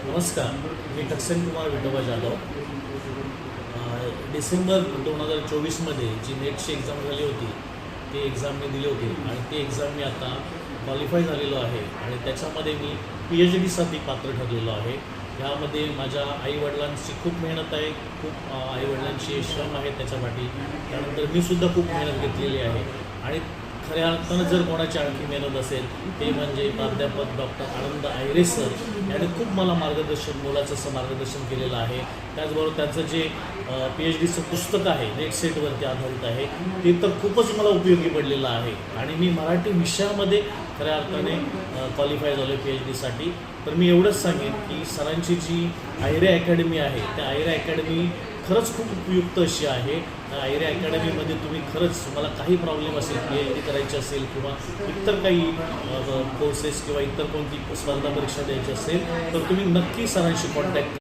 नमस्कार, मी ठक्सेन कुमार विठोबा जाधव. डिसेंबर 2024मध्ये जी नेटची एक्झाम झाली होती ती एक्झाम मी दिली होती आणि ती एक्झाम मी आता क्वालिफाय झालेलो आहे आणि त्याच्यामध्ये मी PhDसाठी पात्र ठरलेलो आहे. ह्यामध्ये माझ्या आईवडिलांची खूप मेहनत आहे, खूप आईवडिलांची श्रम आहे त्याच्यापाठी. त्यानंतर मी सुद्धा खूप मेहनत घेतलेली आहे आणि खऱ्या अर्थानं जर कोणाची आणखी मेहनत असेल ते म्हणजे प्राध्यापक डॉक्टर आनंद आयरे सर यांनी खूप मला मोलाचं असं मार्गदर्शन केलेलं आहे. त्याचबरोबर त्यांचं जे PhDचं पुस्तक आहे नेट सेटवरती आधारित आहे ते तर खूपच मला उपयोगी पडलेलं आहे आणि मी मराठी विषयामध्ये खऱ्या अर्थाने क्वालिफाय झालो आहे PhDसाठी. तर मी एवढंच सांगेन की सरांची जी आयरे अकॅडमी आहे त्या आयरे अकॅडमी खरंच खूप उपयुक्त अशी आहे. आयरे अकॅडमीमध्ये तुम्ही खरंच तुम्हाला काही प्रॉब्लेम असेल PhD करायची असेल किंवा इतर काही कोर्सेस किंवा इतर कोणती स्पर्धा परीक्षा द्यायची असेल तर तुम्ही नक्की सरांशी कॉन्टॅक्ट